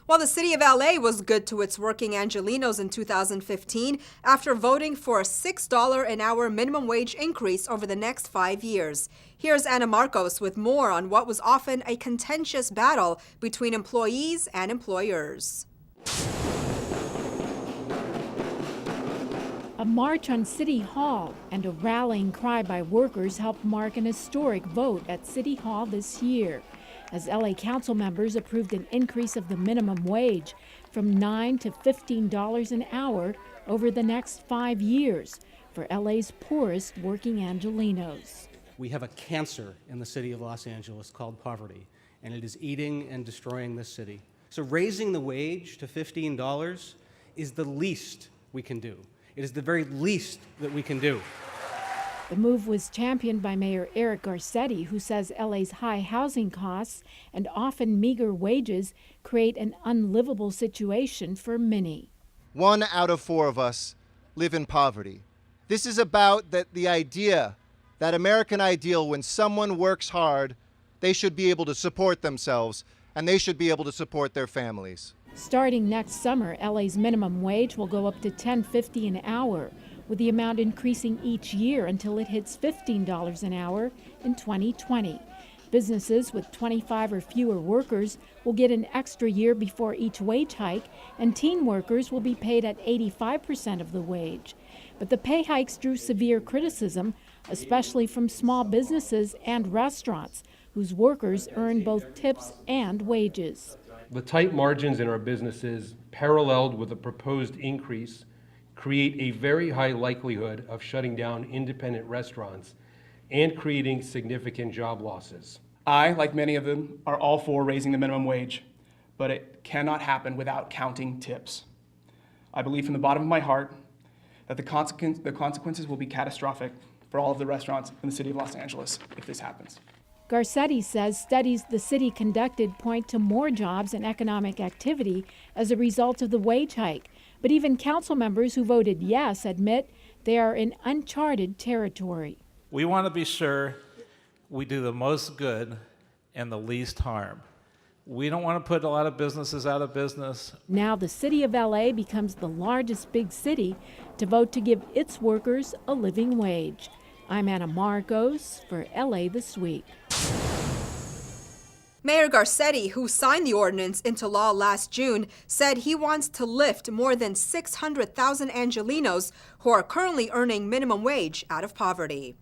Well, the city of LA was good to its working Angelenos in 2015 after voting for a $6 an hour minimum wage increase over the next 5 years. Here's Ana Marcos with more on what was often a contentious battle between employees and employers. A march on City Hall and a rallying cry by workers helped mark an historic vote at City Hall this year, as LA council members approved an increase of the minimum wage from $9 to $15 an hour over the next 5 years for LA's poorest working Angelenos. We have a cancer in the city of Los Angeles called poverty, and it is eating and destroying this city. So raising the wage to $15 is the least we can do. It is the very least that we can do. The move was championed by Mayor Eric Garcetti, who says LA's high housing costs and often meager wages create an unlivable situation for many. 1 out of 4 of us live in poverty. This is about the idea, that American ideal, when someone works hard, they should be able to support themselves and they should be able to support their families. Starting next summer, LA's minimum wage will go up to $10.50 an hour, with the amount increasing each year until it hits $15 an hour in 2020. Businesses with 25 or fewer workers will get an extra year before each wage hike, and teen workers will be paid at 85% of the wage. But the pay hikes drew severe criticism, especially from small businesses and restaurants, whose workers earn both tips and wages. The tight margins in our businesses, paralleled with the proposed increase, create a very high likelihood of shutting down independent restaurants and creating significant job losses. I, like many of them, are all for raising the minimum wage, but it cannot happen without counting tips. I believe from the bottom of my heart that the consequences will be catastrophic for all of the restaurants in the city of Los Angeles if this happens. Garcetti says studies the city conducted point to more jobs and economic activity as a result of the wage hike. But even council members who voted yes admit they are in uncharted territory. We want to be sure we do the most good and the least harm. We don't want to put a lot of businesses out of business. Now the city of LA becomes the largest big city to vote to give its workers a living wage. I'm Ana Marcos for LA This Week. Mayor Garcetti, who signed the ordinance into law last June, said he wants to lift more than 600,000 Angelenos who are currently earning minimum wage out of poverty.